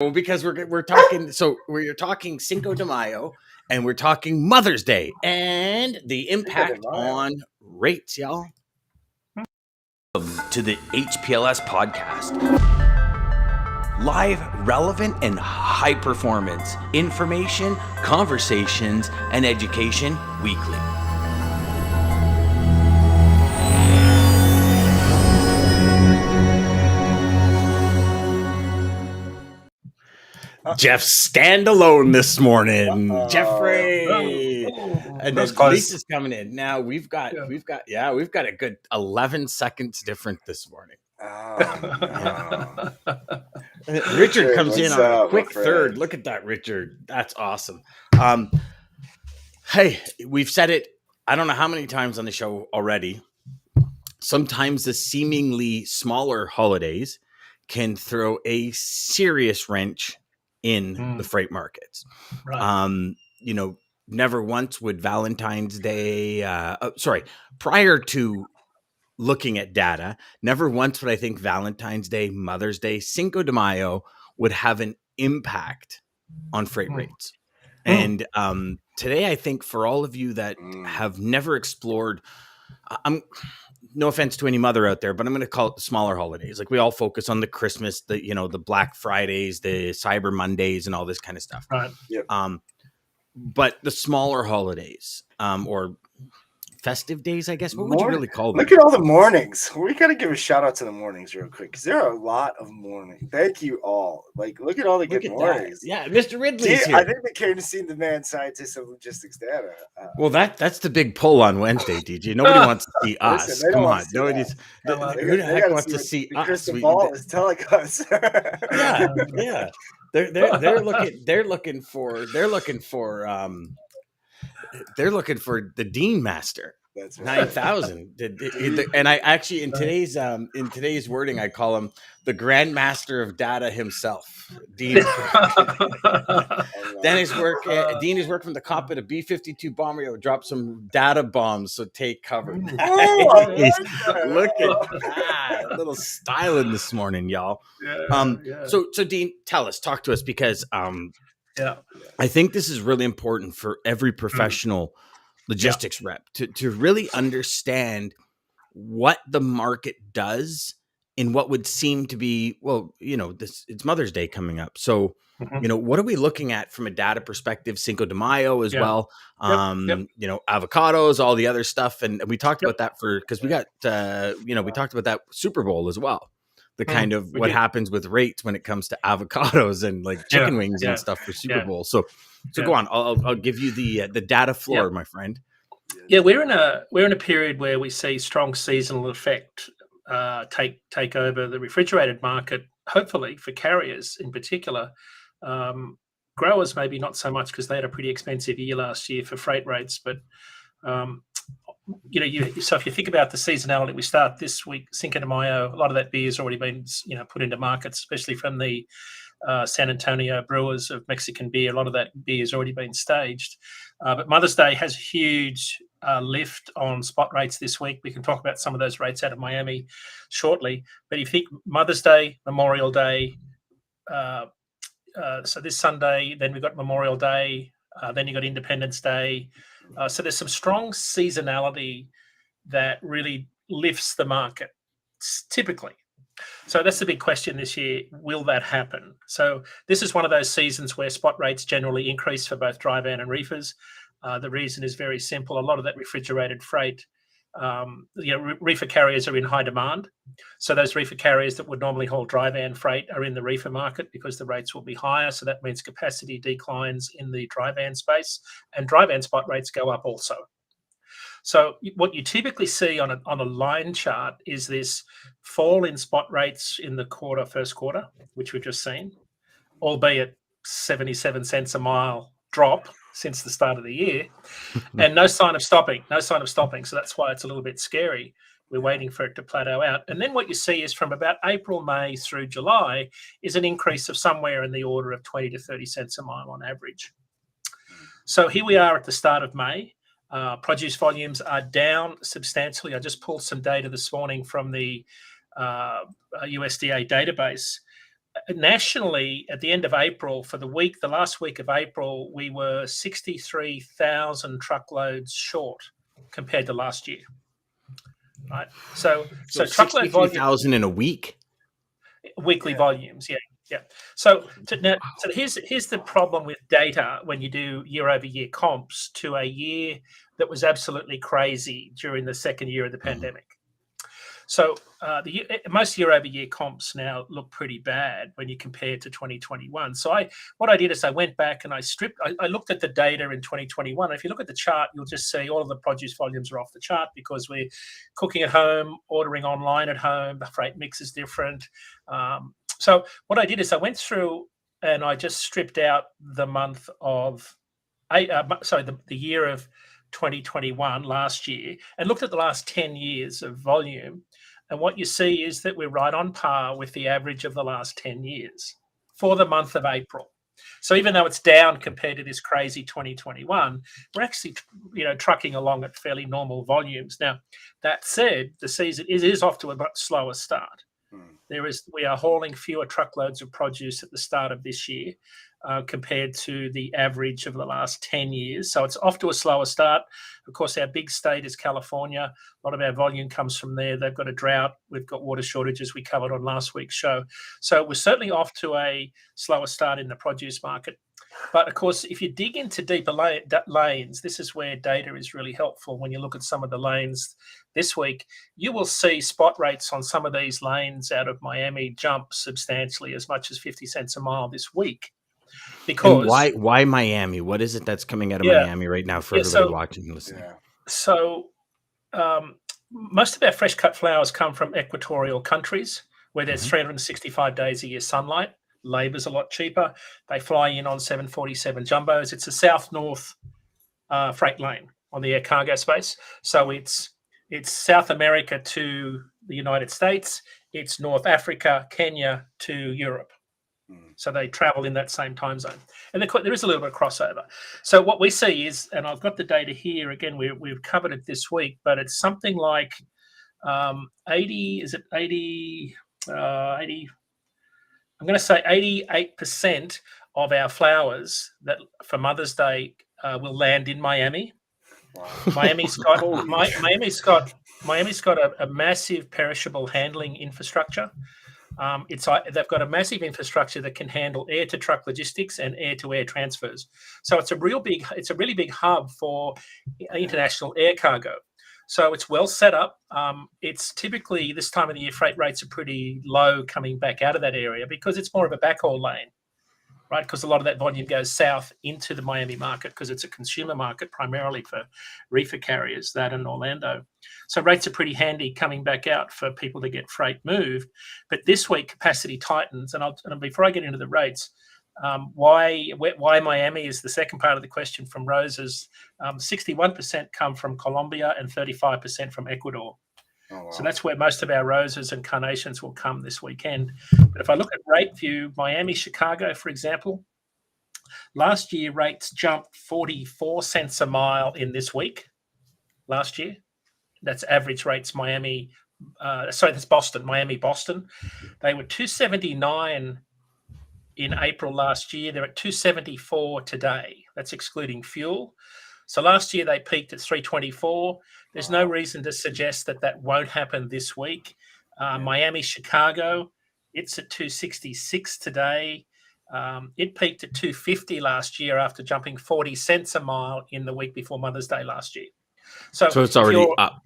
Well, because we're talking, so we're talking Cinco de Mayo, and we're talking Mother's Day and the impact on rates, y'all. Welcome to the HPLS podcast. Live, relevant, and high performance information, conversations, and education weekly. Jeff standalone this morning. Jeffrey. And then Lisa's coming in. Now we've got a good 11 seconds different this morning. Oh, no. Richard comes in on a quick third. Look at that, Richard. That's awesome. Hey, we've said it, I don't know how many times on the show already. Sometimes the seemingly smaller holidays can throw a serious wrench in the freight markets. Right. Never once would Valentine's Day, prior to looking at data, never once would I think Valentine's Day, Mother's Day, Cinco de Mayo would have an impact on freight rates. And today, I think for all of you that have never explored, no offense to any mother out there, but I'm going to call it the smaller holidays. Like we all focus on the Christmas, the Black Fridays, the Cyber Mondays, and all this kind of stuff. Right. Yep. But the smaller holidays, or festive days, I guess. What would you really call them? Look at all the mornings. We got to give a shout out to the mornings real quick because there are a lot of mornings. Thank you all. Like, look at all the good mornings. That. Yeah, Mr. Ridley's here. I think they came to see the man scientist of logistics data. Well, that's the big pull on Wednesday, DJ. Nobody wants to see us. Listen, Come on. Who the heck wants to see us? Crystal ball is telling us. Yeah. They're looking for the Dean Master. That's right. 9,000. And I actually in today's wording I call him the Grand Master of Data himself. Dean. Dean is working from the cockpit of B-52 bomber. He'll drop some data bombs, so take cover. Look at that. A little styling this morning, y'all. So Dean, talk to us because I think this is really important for every professional logistics rep to really understand what the market does in what would seem to be, it's Mother's Day coming up. So, what are we looking at from a data perspective? Cinco de Mayo as well. Avocados, all the other stuff. And we talked about that because we got, we talked about that Super Bowl as well. The kind of what happens with rates when it comes to avocados and like chicken wings and stuff for Super Bowl. So go on. I'll give you the data floor, my friend. Yeah, we're in a period where we see strong seasonal effect take over the refrigerated market. Hopefully for carriers in particular, growers maybe not so much because they had a pretty expensive year last year for freight rates, but. So if you think about the seasonality, we start this week, Cinco de Mayo. A lot of that beer has already been, put into markets, especially from the San Antonio brewers of Mexican beer. A lot of that beer has already been staged. But Mother's Day has a huge lift on spot rates this week. We can talk about some of those rates out of Miami shortly. But if you think Mother's Day, Memorial Day, so this Sunday, then we've got Memorial Day, then you've got Independence Day. So there's some strong seasonality that really lifts the market, typically. So that's the big question this year. Will that happen? So this is one of those seasons where spot rates generally increase for both dry van and reefers. The reason is very simple. A lot of that refrigerated freight, reefer carriers are in high demand. So those reefer carriers that would normally haul dry van freight are in the reefer market because the rates will be higher. So that means capacity declines in the dry van space, and dry van spot rates go up also. So what you typically see on a line chart is this fall in spot rates in the first quarter, which we've just seen, albeit 77 cents a mile drop since the start of the year, and no sign of stopping. So that's why it's a little bit scary. We're waiting for it to plateau out. And then what you see is from about April, May through July is an increase of somewhere in the order of 20 to 30 cents a mile on average. So here we are at the start of May. Produce volumes are down substantially. I just pulled some data this morning from the USDA database. nationally, at the end of April, for the last week of April, we were 63,000 truckloads short compared to last year. Right. So truckload volume 63,000 in a week. Weekly volumes, yeah. So here's the problem with data when you do year-over-year comps to a year that was absolutely crazy during the second year of the pandemic. So most year-over-year comps now look pretty bad when you compare to 2021. So what I did is I went back and I looked at the data in 2021. If you look at the chart, you'll just see all of the produce volumes are off the chart because we're cooking at home, ordering online at home. The freight mix is different. So what I did is I went through and I just stripped out the month of, the year of 2021 last year and looked at the last 10 years of volume. And what you see is that we're right on par with the average of the last 10 years for the month of April. So even though it's down compared to this crazy 2021, we're actually, trucking along at fairly normal volumes. Now, that said, the season is off to a much slower start. We are hauling fewer truckloads of produce at the start of this year compared to the average of the last 10 years. So it's off to a slower start. Of course, our big state is California. A lot of our volume comes from there. They've got a drought. We've got water shortages we covered on last week's show. So we're certainly off to a slower start in the produce market. But of course, if you dig into deeper lanes, this is where data is really helpful. When you look at some of the lanes this week, you will see spot rates on some of these lanes out of Miami jump substantially, as much as 50 cents a mile this week. Because and why Miami? What is it that's coming out of Miami right now for everybody watching and listening? So most of our fresh cut flowers come from equatorial countries where there's 365 days a year sunlight. Labor's a lot cheaper. They fly in on 747 jumbos. It's a south-north freight lane on the air cargo space. So it's South America to the United States. It's North Africa, Kenya to Europe. So they travel in that same time zone. And there is a little bit of crossover. So what we see is, and I've got the data here, again, we've covered it this week, but it's something like 80, is it 80, 80, I'm going to say 88% of our flowers that for Mother's Day will land in Miami. Wow. Miami's got a massive perishable handling infrastructure. They've got a massive infrastructure that can handle air to truck logistics and air to air transfers. So it's a really big hub for international air cargo. So it's well set up. It's typically this time of the year, freight rates are pretty low coming back out of that area because it's more of a backhaul lane, right? Because a lot of that volume goes south into the Miami market because it's a consumer market primarily for reefer carriers, that and Orlando. So rates are pretty handy coming back out for people to get freight moved. But this week capacity tightens, and before I get into the rates, why Miami is the second part of the question from Rose's. 61% come from Colombia and 35% from Ecuador. Oh, wow. So that's where most of our roses and carnations will come this weekend. But if I look at rate view, Miami, Chicago, for example, last year rates jumped 44 cents a mile in this week. Last year, that's average rates. Miami, that's Boston. Miami, Boston, they were 279 in April last year. They're at 274 today. That's excluding fuel. So last year they peaked at 324. There's no reason to suggest that won't happen this week. Miami, Chicago, it's at 266 today. It peaked at 250 last year after jumping 40 cents a mile in the week before Mother's Day last year. So it's already up.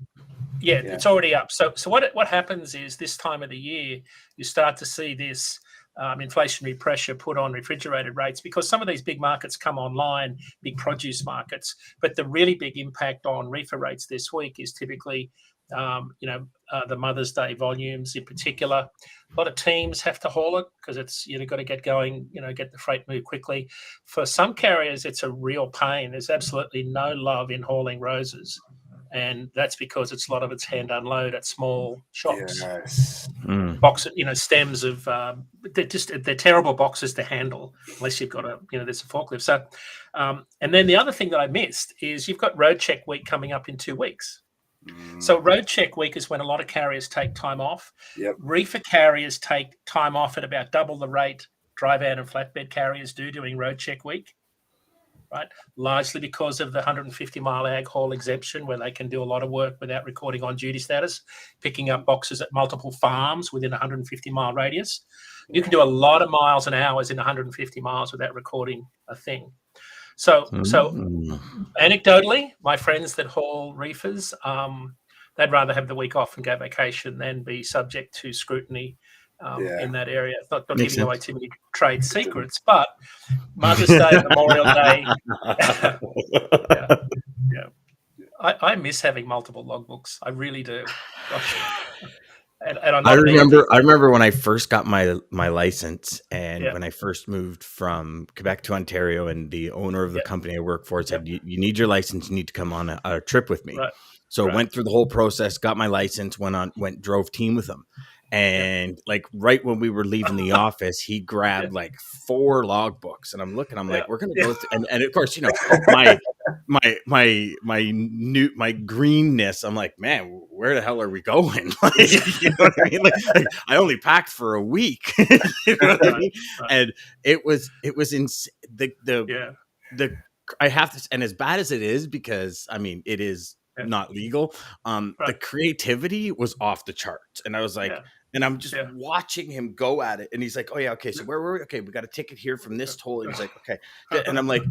Yeah, it's already up. So what happens is this time of the year, you start to see this inflationary pressure put on refrigerated rates because some of these big markets come online, big produce markets. But the really big impact on reefer rates this week is typically, the Mother's Day volumes in particular. A lot of teams have to haul it because it's got to get going, get the freight moved quickly. For some carriers, it's a real pain. There's absolutely no love in hauling roses. And that's because a lot of it's hand unload at small shops. Yes. Boxes, stems of they're terrible boxes to handle unless you've got there's a forklift. So, and then the other thing that I missed is you've got road check week coming up in 2 weeks. So road check week is when a lot of carriers take time off. Yep. Reefer carriers take time off at about double the rate dry van and flatbed carriers do doing road check week, right? Largely because of the 150-mile ag haul exemption, where they can do a lot of work without recording on duty status, picking up boxes at multiple farms within a 150-mile radius. You can do a lot of miles and hours in 150 miles without recording a thing. So anecdotally, my friends that haul reefers, they'd rather have the week off and go vacation than be subject to scrutiny in that area. Not giving away too many trade secrets, but Mother's Day, Memorial Day. Yeah. I miss having multiple logbooks. I really do. Gosh. And I remember when I first got my license, and when I first moved from Quebec to Ontario, and the owner of the company I work for said, you need your license, you need to come on a trip with me. Right. So I went through the whole process, got my license, drove team with him. And like right when we were leaving the office, he grabbed like 4 logbooks, and I'm like, we're gonna go through, and of course, my greenness. I'm like, man, where the hell are we going? Like, you know what I mean? Like I only packed for a week, you know what I mean? And it was I have to, and as bad as it is, because I mean it is not legal. The creativity was off the charts, and I was like. And I'm just watching him go at it. And he's like, oh, yeah, okay, so where were we? Okay, we got a ticket here from this toll. And he's like, okay. And I'm like,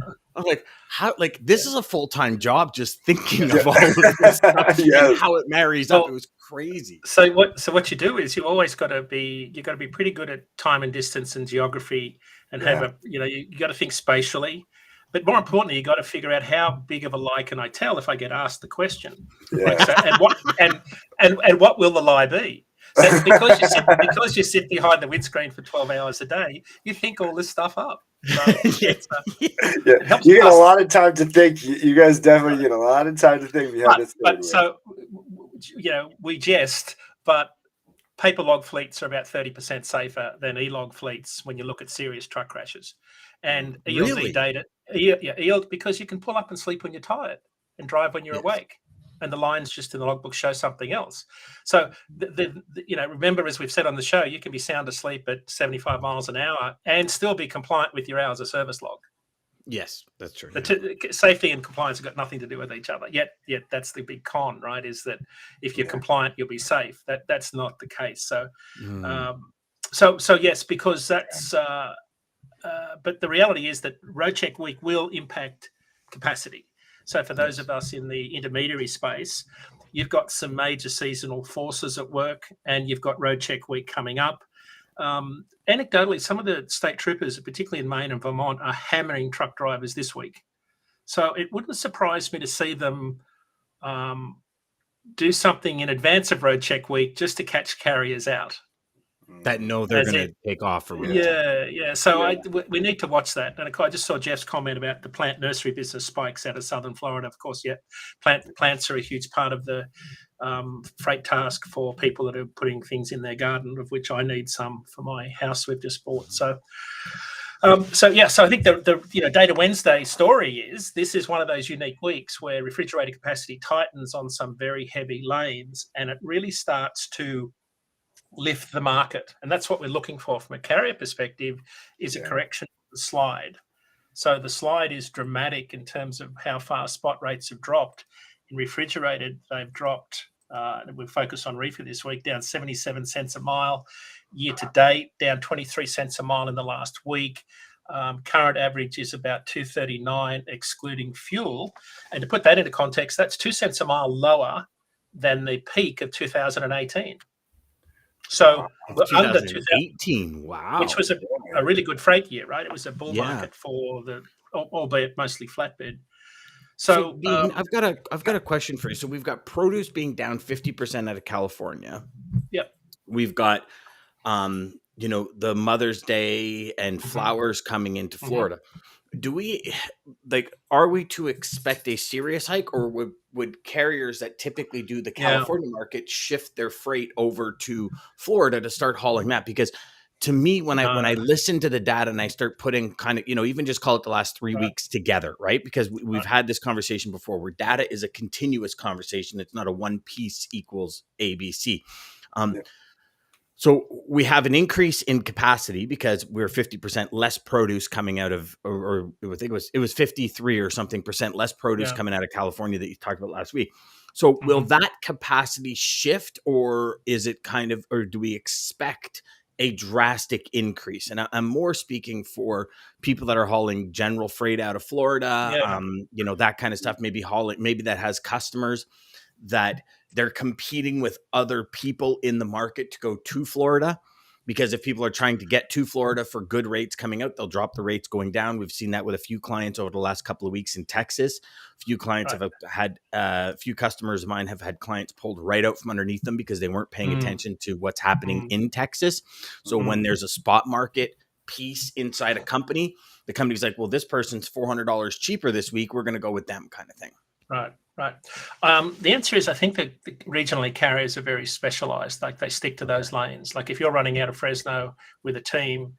how, like, this is a full-time job just thinking of all of this stuff and how it marries up. It was crazy. So what you do is you got to be pretty good at time and distance and geography, and have you got to think spatially. But more importantly, you got to figure out how big of a lie can I tell if I get asked the question. And what will the lie be? So because you sit behind the windscreen for 12 hours a day, you think all this stuff up. So you get a lot of time to think. You guys definitely get a lot of time to think behind this. But so, we jest, but paper log fleets are about 30% safer than e-log fleets when you look at serious truck crashes. And ELD data, ELD, because you can pull up and sleep when you're tired and drive when you're awake. And the lines just in the logbook show something else. So, remember, as we've said on the show, you can be sound asleep at 75 miles an hour and still be compliant with your hours of service log. Yes, that's true. Safety and compliance have got nothing to do with each other. Yet that's the big con, right? Is that if you're compliant, you'll be safe. That's not the case. So, so yes, because that's. But the reality is that road check week will impact capacity. So for those of us in the intermediary space, you've got some major seasonal forces at work, and you've got road check week coming up. Anecdotally, some of the state troopers, particularly in Maine and Vermont, are hammering truck drivers this week. So it wouldn't surprise me to see them do something in advance of road check week just to catch carriers out. That know they're going to take off for real. Yeah. So we need to watch that. And I just saw Jeff's comment about the plant nursery business spikes out of southern Florida. Of course, plants are a huge part of the freight task for people that are putting things in their garden, of which I need some for my house we've just bought. So I think the Data Wednesday story is this is one of those unique weeks where refrigerator capacity tightens on some very heavy lanes, and it really starts to lift the market. And that's what we're looking for from a carrier perspective, is a correction of the slide. So the slide is dramatic in terms of how far spot rates have dropped. In refrigerated, they've dropped, and we'll focus on reefer this week, down 77 cents a mile year to date, down 23 cents a mile in the last week. Current average is about 239 excluding fuel. And to put that into context, that's 2 cents a mile lower than the peak of 2018. So under 2018, wow, which was a really good freight year, right? It was a bull market for albeit mostly flatbed. So Dean, I've got a question for you. So we've got produce being down 50% out of California. Yep. We've got the Mother's Day and flowers coming into Florida. Are we to expect a serious hike, or would carriers that typically do the California market shift their freight over to Florida to start hauling that? Because to me, when I listen to the data and I start putting kind of, even just call it the last 3 weeks together, right? Because we've had this conversation before where data is a continuous conversation. It's not a one piece equals ABC. So we have an increase in capacity because we're 50% less produce coming out of, or I think it was 53 or something percent less produce coming out of California that you talked about last week. So will that capacity shift, or is it kind of, or do we expect a drastic increase? And I'm more speaking for people that are hauling general freight out of Florida, that kind of stuff, maybe that has customers that they're competing with other people in the market to go to Florida. Because if people are trying to get to Florida for good rates coming out, they'll drop the rates going down. We've seen that with a few clients over the last couple of weeks in Texas. A few clients have had, a few customers of mine have had clients pulled right out from underneath them because they weren't paying attention to what's happening in Texas. So when there's a spot market piece inside a company, the company's like, well, this person's $400 cheaper this week, we're going to go with them, kind of thing. Right. The answer is, I think that the regionally carriers are very specialized. Like, they stick to those lanes. Like, if you're running out of Fresno with a team,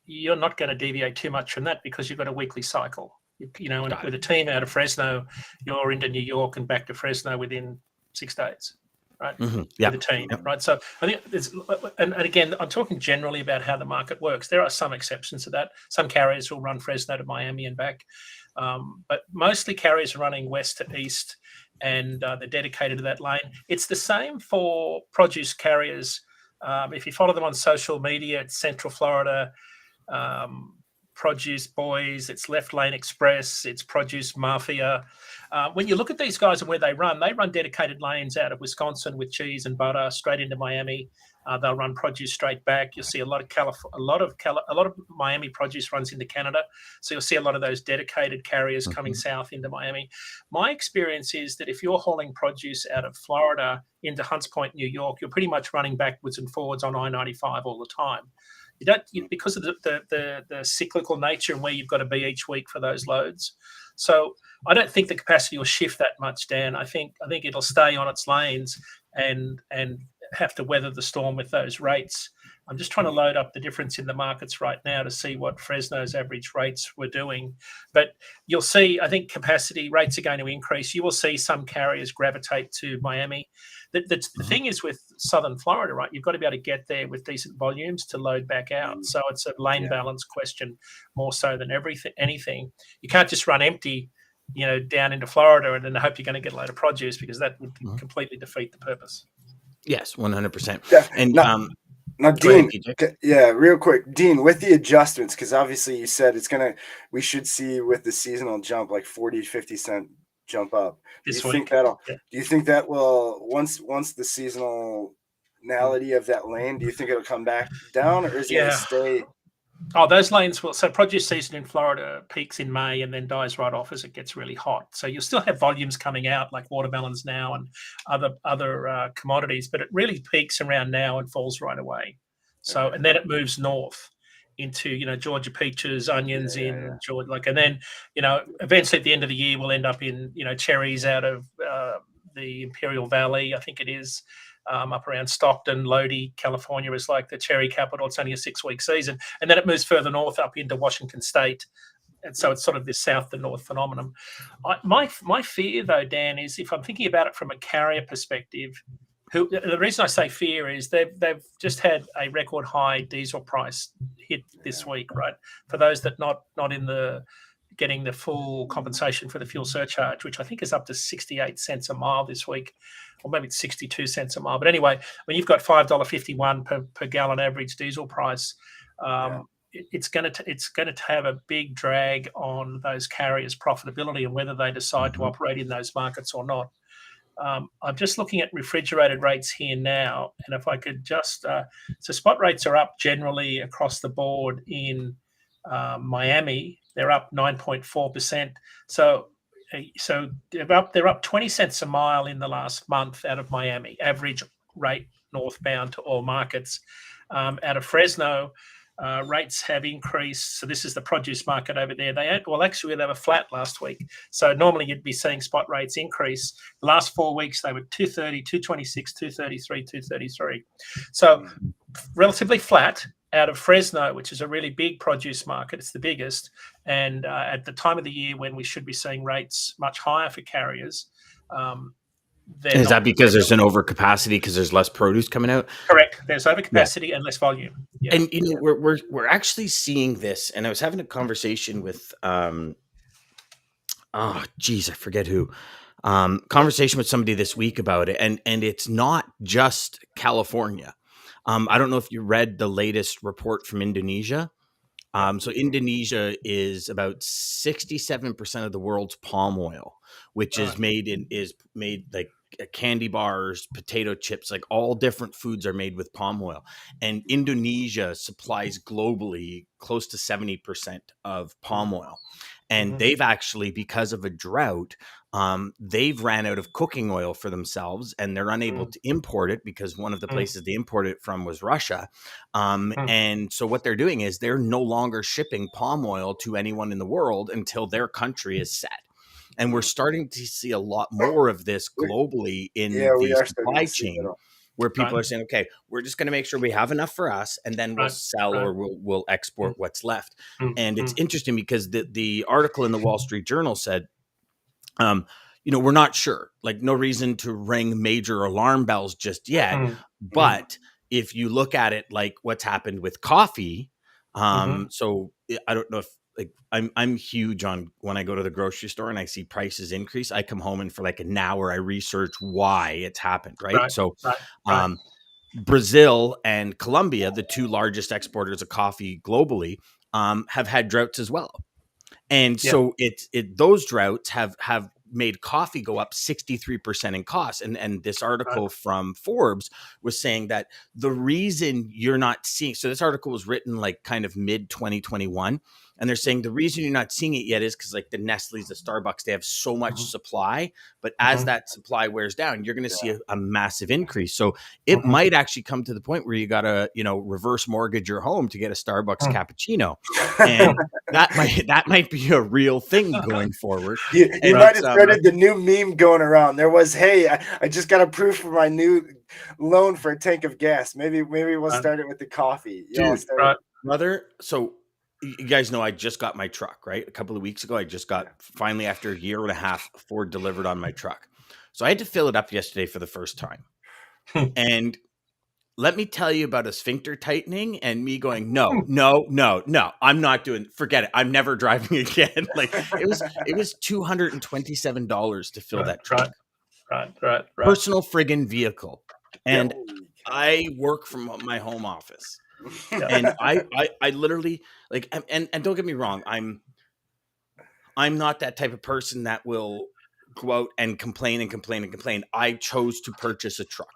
you're not going to deviate too much from that because you've got a weekly cycle. And with a team out of Fresno, you're into New York and back to Fresno within 6 days. Right. With a team. Right. So I think there's, and again, I'm talking generally about how the market works. There are some exceptions to that. Some carriers will run Fresno to Miami and back. But mostly carriers are running west to east, and they're dedicated to that lane. It's the same for produce carriers. If you follow them on social media, it's Central Florida Produce Boys, it's Left Lane Express, it's Produce Mafia. When you look at these guys and where they run dedicated lanes out of Wisconsin with cheese and butter straight into Miami. They'll run produce straight back. You'll see a lot of Miami produce runs into Canada, so you'll see a lot of those dedicated carriers coming south into Miami. My experience is that if you're hauling produce out of Florida into Hunts Point, New York, you're pretty much running backwards and forwards on I-95 all the time. Because of the cyclical nature and where you've got to be each week for those loads. So I don't think the capacity will shift that much, Dan. I think it'll stay on its lanes and have to weather the storm with those rates. I'm just trying to load up the difference in the markets right now to see what Fresno's average rates were doing. But you'll see, I think capacity rates are going to increase. You will see some carriers gravitate to Miami. The thing is with Southern Florida, right, you've got to be able to get there with decent volumes to load back out. So it's a lane balance question more so than anything. You can't just run empty, down into Florida and then hope you're going to get a load of produce, because that would completely defeat the purpose. Yes, 100%. Yeah. And now, Dean, real quick, Dean, with the adjustments, because obviously you said we should see with the seasonal jump like 40, 50 cent jump up. Do you think that will, once the seasonality of that lane, do you think it'll come back down, or is it going to stay? Oh, those lanes will. So produce season in Florida peaks in May and then dies right off as it gets really hot. So you'll still have volumes coming out like watermelons now and other commodities, but it really peaks around now and falls right away. So and then it moves north into Georgia peaches, onions Georgia, and then eventually at the end of the year we'll end up in cherries out of the Imperial Valley, I think it is. Up around Stockton, Lodi, California is like the cherry capital. It's only a 6-week season. And then it moves further north up into Washington State. And so it's sort of this south to north phenomenon. My fear, though, Dan, is if I'm thinking about it from a carrier perspective, the reason I say fear is they've just had a record high diesel price hit this week, right? For those that not in the getting the full compensation for the fuel surcharge, which I think is up to 68 cents a mile this week, or maybe it's 62 cents a mile. But anyway, when you've got $5.51 per gallon average diesel price, it's going to have a big drag on those carriers' profitability and whether they decide to operate in those markets or not. I'm just looking at refrigerated rates here now, and if I could just so spot rates are up generally across the board in Miami. They're up 9.4%. So they're up 20 cents a mile in the last month out of Miami. Average rate northbound to all markets. Out of Fresno, rates have increased. So this is the produce market over there. They were flat last week. So normally you'd be seeing spot rates increase. The last 4 weeks they were 230, 226, 233, 233. So relatively flat. out of Fresno, which is a really big produce market. It's the biggest. And at the time of the year when we should be seeing rates much higher for carriers, is that because there's an overcapacity because there's less produce coming out? Correct. There's overcapacity and less volume. Yeah. And we're actually seeing this. And I was having a conversation with I forget who. Conversation with somebody this week about it, and it's not just California. I don't know if you read the latest report from Indonesia. So Indonesia is about 67% of the world's palm oil, which is made like candy bars, potato chips, like all different foods are made with palm oil. And Indonesia supplies globally close to 70% of palm oil. And they've actually, because of a drought, they've ran out of cooking oil for themselves, and they're unable to import it because one of the places they imported it from was Russia. And so what they're doing is they're no longer shipping palm oil to anyone in the world until their country is set. And we're starting to see a lot more of this globally in the supply chain, where people are saying, okay, we're just going to make sure we have enough for us, and then we'll sell or we'll export what's left. And it's interesting because the article in the Wall Street Journal said, we're not sure, like no reason to ring major alarm bells just yet. But if you look at it like what's happened with coffee, so I don't know if, like, I'm huge on when I go to the grocery store and I see prices increase, I come home and for like an hour I research why it's happened. Right. Brazil and Colombia, the two largest exporters of coffee globally, have had droughts as well. And so those droughts have made coffee go up 63% in cost. And this article from Forbes was saying that the reason you're not seeing, so this article was written like kind of mid 2021. And they're saying the reason you're not seeing it yet is because like the Nestle's, the Starbucks, they have so much supply. But as that supply wears down, you're going to see a massive increase. So it might actually come to the point where you got to, reverse mortgage your home to get a Starbucks cappuccino. And that might be a real thing going forward. You might have started the new meme going around. There was, hey, I just got approved for my new loan for a tank of gas. Maybe we'll start it with the coffee. Brother, so you guys know I just got my truck, right? A couple of weeks ago, I just got finally, after a year and a half, Ford delivered on my truck. So I had to fill it up yesterday for the first time. And let me tell you about a sphincter tightening and me going, no, I'm not doing, forget it. I'm never driving again. Like it was $227 to fill that truck. Right. Personal friggin' vehicle. And I work from my home office. And I literally like, and don't get me wrong, I'm not that type of person that will go out and complain. I chose to purchase a truck.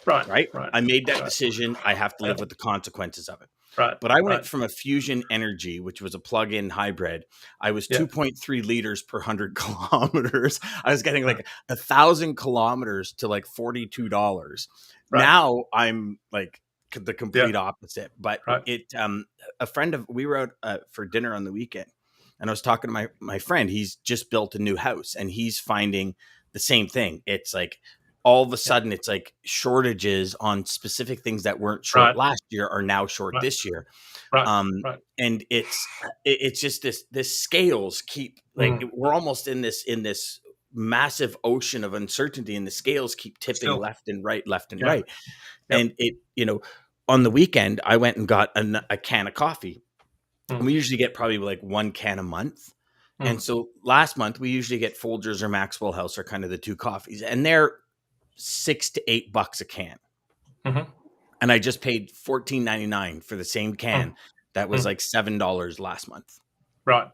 Right. I made that decision. I have to live with the consequences of it. But I went from a Fusion Energy, which was a plug-in hybrid. I was 2.3 liters per 100 kilometers. I was getting like 1,000 kilometers to like $42. Now I'm like the complete opposite. But a friend of, we were out for dinner on the weekend, and I was talking to my friend. He's just built a new house, and he's finding the same thing. It's like all of a sudden it's like shortages on specific things that weren't short last year are now short this year. And it's just this scales keep like we're almost in this massive ocean of uncertainty, and the scales keep tipping left and right. And it, on the weekend I went and got a can of coffee. And we usually get probably like one can a month. And so last month we usually get Folgers or Maxwell House are kind of the two coffees, and they're $6 to $8 a can. And I just paid $14.99 for the same can that was like $7 last month. Right.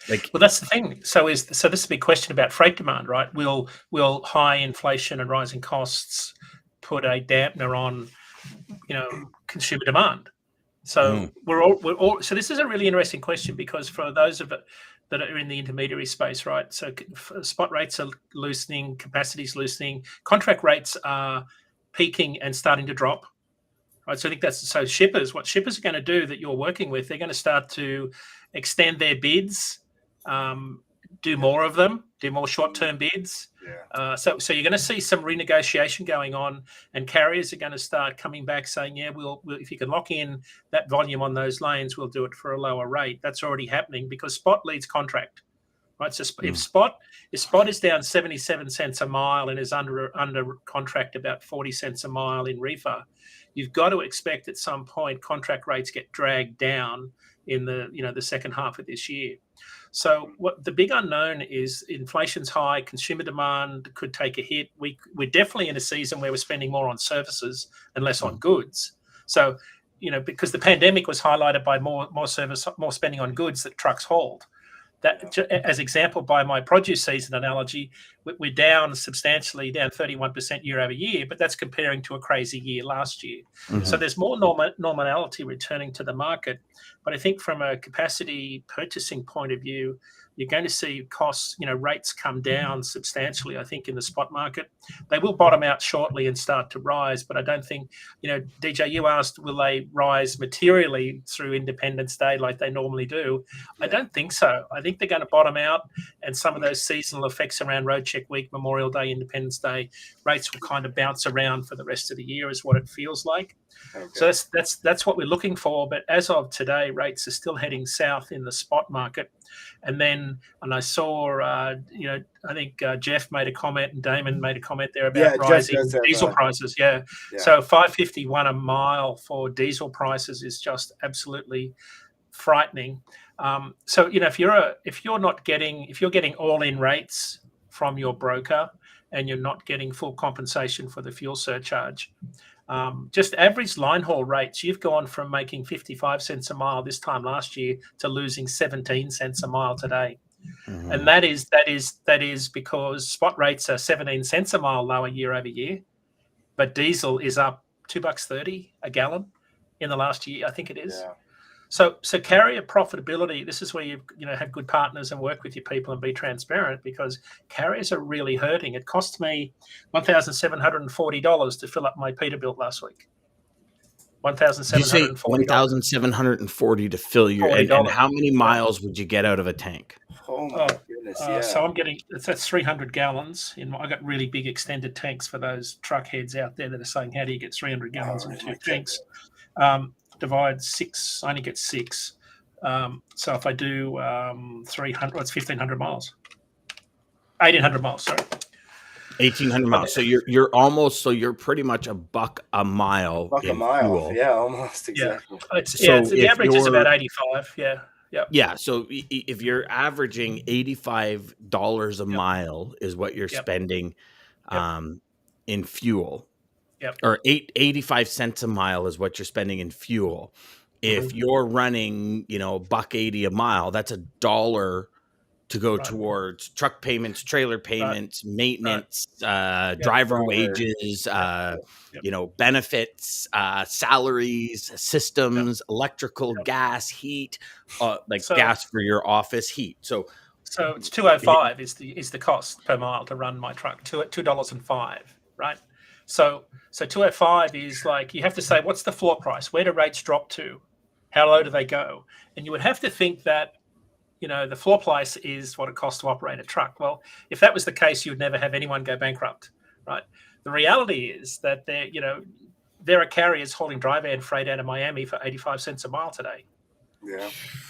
Like, well, that's the thing. So this is a big question about freight demand, right? Will high inflation and rising costs put a dampener on, consumer demand? So we're all. So this is a really interesting question, because for those of it that are in the intermediary space, right? So spot rates are loosening, capacity's loosening, contract rates are peaking and starting to drop, right? So I think what shippers are going to do that you're working with, they're going to start to extend their bids do more of them, do more short-term bids. So you're going to see some renegotiation going on, and carriers are going to start coming back saying, yeah, we'll if you can lock in that volume on those lanes, we'll do it for a lower rate. That's already happening because spot leads contract. Right, so if spot is down 77 cents a mile and is under contract about 40 cents a mile in reefer, you've got to expect at some point contract rates get dragged down in the second half of this year. So what the big unknown is, inflation's high, consumer demand could take a hit. We're definitely in a season where we're spending more on services and less on goods. So because the pandemic was highlighted by more spending on goods that trucks hauled. That, as example, by my produce season analogy, we're down substantially, down 31% year over year, but that's comparing to a crazy year last year. So there's more normality returning to the market. But I think from a capacity purchasing point of view, you're going to see costs, rates come down substantially, I think, in the spot market. They will bottom out shortly and start to rise, but I don't think, DJ, you asked, will they rise materially through Independence Day like they normally do? I don't think so. I think they're going to bottom out, and some of those seasonal effects around Road Check Week, Memorial Day, Independence Day, rates will kind of bounce around for the rest of the year is what it feels like. Okay. So that's what we're looking for. But as of today, rates are still heading south in the spot market. And I saw, I think Jeff made a comment and Daman made a comment there about rising diesel prices. Yeah. So $5.51 a mile for diesel prices is just absolutely frightening. So if you're getting all-in rates from your broker and you're not getting full compensation for the fuel surcharge, just average line haul rates, you've gone from making 55 cents a mile this time last year to losing 17 cents a mile today. And that is because spot rates are 17 cents a mile lower year over year, but diesel is up $2.30 a gallon in the last year, I think it is. So carrier profitability, this is where you have good partners and work with your people and be transparent, because carriers are really hurting. It cost me $1,740 to fill up my Peterbilt last week. $1,740 to fill your and how many miles would you get out of a tank? Oh my goodness! So I'm getting that's 300 gallons. I got really big extended tanks for those truck heads out there that are saying, how do you get 300 gallons in two tanks? Divide 6, I only get 6. So if I do 300, it's 1,500 miles. 1,800 miles, sorry. 1,800 miles. So you're pretty much $1 a mile. Fuel. Yeah, almost exactly. The average is about 85. Yeah. Yep. Yeah. So if you're averaging $85 a mile is what you're spending in fuel. Yep. Or 85 cents a mile is what you're spending in fuel. If you're running, $1.80 a mile, that's $1 to go towards truck payments, trailer payments, maintenance, driver wages, benefits, salaries, systems, electrical, gas, heat, gas for your office, heat. So it's $2.05 is the cost per mile to run my truck. $2.05, right? So $2.05 is like, you have to say, what's the floor price? Where do rates drop to? How low do they go? And you would have to think that, the floor price is what it costs to operate a truck. Well, if that was the case, you would never have anyone go bankrupt, right? The reality is that there are carriers hauling dry van freight out of Miami for 85 cents a mile today. Yeah.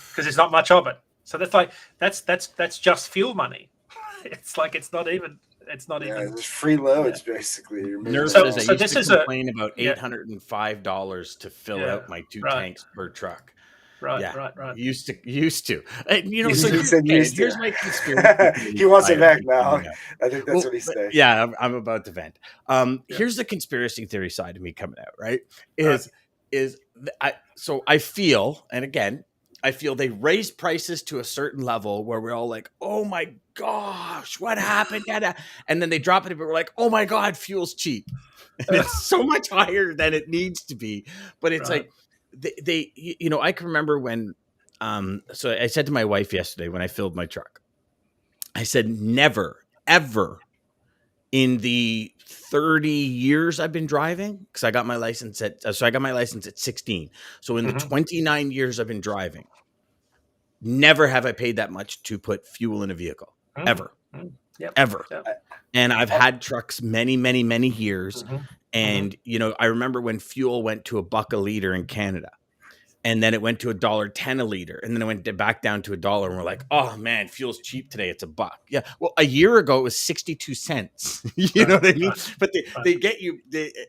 Because there's not much of it. So that's just fuel money. It's like it's not even. It's free loads basically. This is complain about $805 to fill out my 2 tanks per truck. Right. Used to. And, here's my conspiracy. He wants it back now. I think that's what he's saying. Yeah, I'm about to vent. Here's the conspiracy theory side of me coming out. Right? I feel, and again, I feel they raise prices to a certain level where we're all like, oh my gosh, what happened? And then they drop it, but we're like, oh my God, fuel's cheap. And it's so much higher than it needs to be. But it's like, they I can remember when, so I said to my wife yesterday when I filled my truck, I said, never, ever in the 30 years I've been driving, because I got my license at 16. So in the 29 years I've been driving, Never have I paid that much to put fuel in a vehicle, ever, ever. And I've had trucks many, many, many years. And, I remember when fuel went to $1 a liter in Canada, and then it went to $1.10 a liter. And then it went back down to $1. And we're like, oh man, fuel's cheap today. It's $1. Yeah. Well, a year ago it was 62 cents. You know what I mean? But they get you.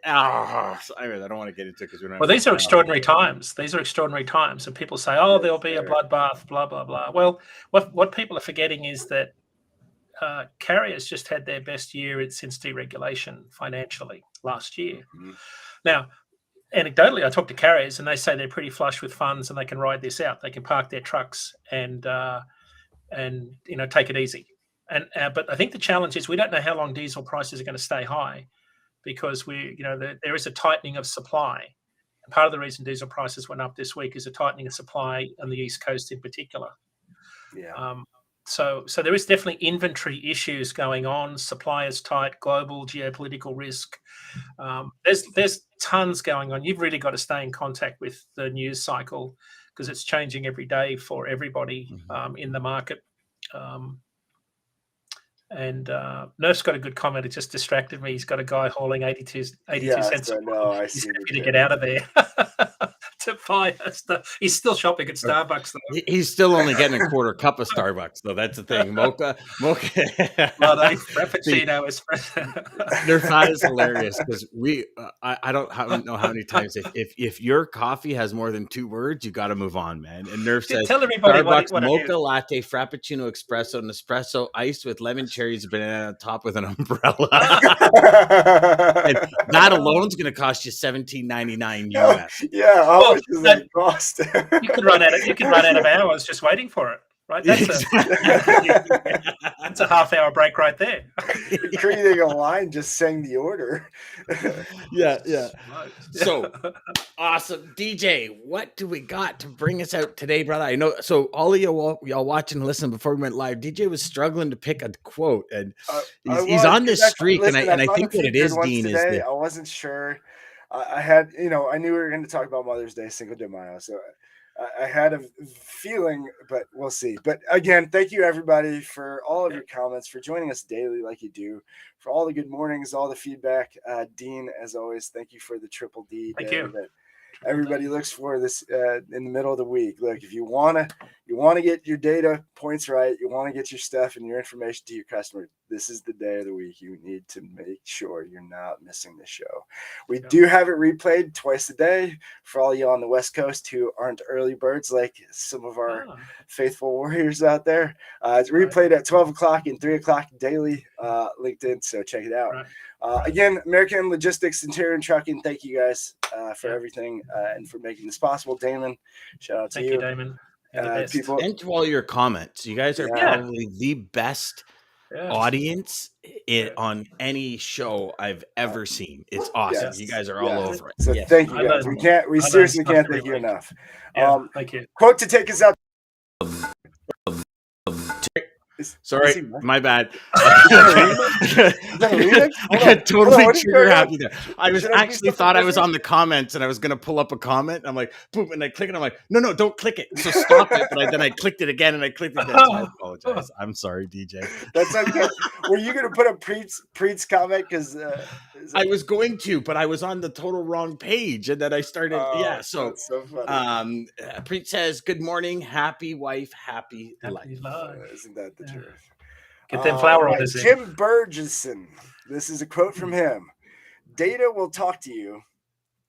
I don't want to get into it because we're not. Well, these are extraordinary times. These are extraordinary times. And people say, oh, there'll be a bloodbath, blah, blah, blah. Well, what people are forgetting is that carriers just had their best year since deregulation financially last year. Now, anecdotally, I talk to carriers and they say they're pretty flush with funds and they can ride this out. They can park their trucks and take it easy. But I think the challenge is we don't know how long diesel prices are going to stay high, because there is a tightening of supply. And part of the reason diesel prices went up this week is a tightening of supply on the East Coast in particular. Yeah. So there is definitely inventory issues going on. Supply is tight, global geopolitical risk. There's tons going on. You've really got to stay in contact with the news cycle because it's changing every day for everybody in the market. And Nerf's got a good comment. It just distracted me. He's got a guy hauling 82 cents. He's happy to get out of there to buy stuff. He's still shopping at Starbucks though. He's still only getting a quarter cup of Starbucks though. That's the thing. Mocha. Frappuccino espresso. Nerf is hilarious because I don't know how many times if your coffee has more than 2 words, you got to move on, man. And Nerf says tell everybody Starbucks what mocha latte, frappuccino espresso, Nespresso iced with lemon cherries, banana on top with an umbrella. And that alone is going to cost you $17.99 US. Yeah, how much does that cost? You could run out of hours just waiting for it, right? That's a half-hour break right there. Creating a line, just saying the order. Yeah. So awesome, DJ. What do we got to bring us out today, brother? I know. So all of y'all watching and listening before we went live, DJ was struggling to pick a quote, and he's on this streak. And I think what it is, Dean, today, I wasn't sure. I had, I knew we were going to talk about Mother's Day, Cinco de Mayo, so I had a feeling, but we'll see. But again, thank you everybody for all of your comments, for joining us daily like you do, for all the good mornings, all the feedback. Dean, as always, thank you for the Triple D. Thank you. That everybody looks for this in the middle of the week. Look, if you want to get your data points right, you want to get your stuff and your information to your customer, this is the day of the week. You need to make sure you're not missing the show. We do have it replayed twice a day for all you on the West Coast who aren't early birds like some of our faithful warriors out there. It's replayed at 12 o'clock and 3 o'clock daily, LinkedIn, so check it out. Again, American Logistics, Centurion Trucking, thank you guys for everything and for making this possible. Damon, shout out to you. Thank you, Daman. People, and to all your comments. You guys are probably the best audience on any show I've ever seen. It's awesome. You guys are all over it. So thank you guys. We seriously can't thank you enough. Thank you. Quote to take us out. Sorry, my bad. I got totally trigger happy there. I was actually thought I was on the comments and I was going to pull up a comment. I'm like, boom, and I click it. I'm like, no, don't click it. So stop it. But then I clicked it again and I clicked it again. So I apologize. I'm sorry, DJ. That's okay. Were you going to put a Preet's comment? Because I was going to, but I was on the total wrong page. And then I started. So funny. Preet says, good morning. Happy wife, happy life. Isn't that the truth? Get them flower orders in. Jim Burgesson. This is a quote from him. Data will talk to you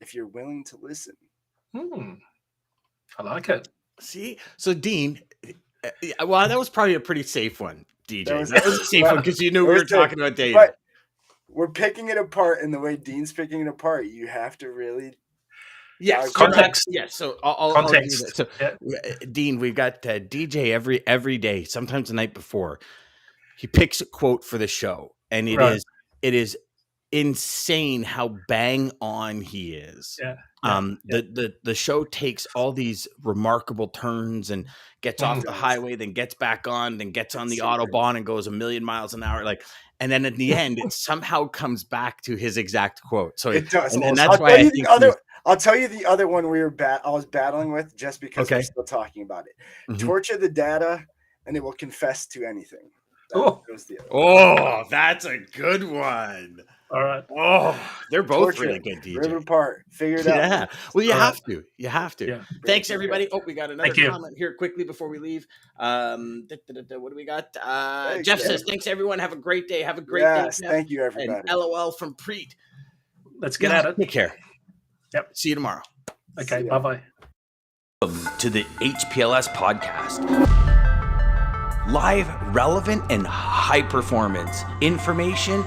if you're willing to listen. I like it. See? So, Dean, well, that was probably a pretty safe one, DJ. That was a safe one because you knew we were talking about data. But we're picking it apart, and the way Dean's picking it apart, you have to really... Yes, context. Yes, so I'll do that. So, Dean, we've got DJ every day, sometimes the night before. He picks a quote for the show, and it is insane how bang on he is. The show takes all these remarkable turns and gets off the highway, then gets back on, then gets on the Autobahn and goes a million miles an hour, and then at the end, it somehow comes back to his exact quote. So it does, and that's why I think I'll tell you the other one I was battling with just because we're still talking about it. Mm-hmm. Torture the data, and it will confess to anything. That was the other one. That's a good one. All right. Oh, they're both really good, DJ. Rip apart. Figure it out. Yeah. Well, you have to. You have to. Yeah. Thanks, everybody. Oh, we got another comment here quickly before we leave. What do we got? Jeff says, thanks, everyone. Have a great day. Have a great day. Jeff. Thank you, everybody. And LOL from Preet. Let's get at it. Take care. Yep. See you tomorrow. Okay. Bye-bye. Welcome to the HPLS podcast. Live, relevant, and high performance information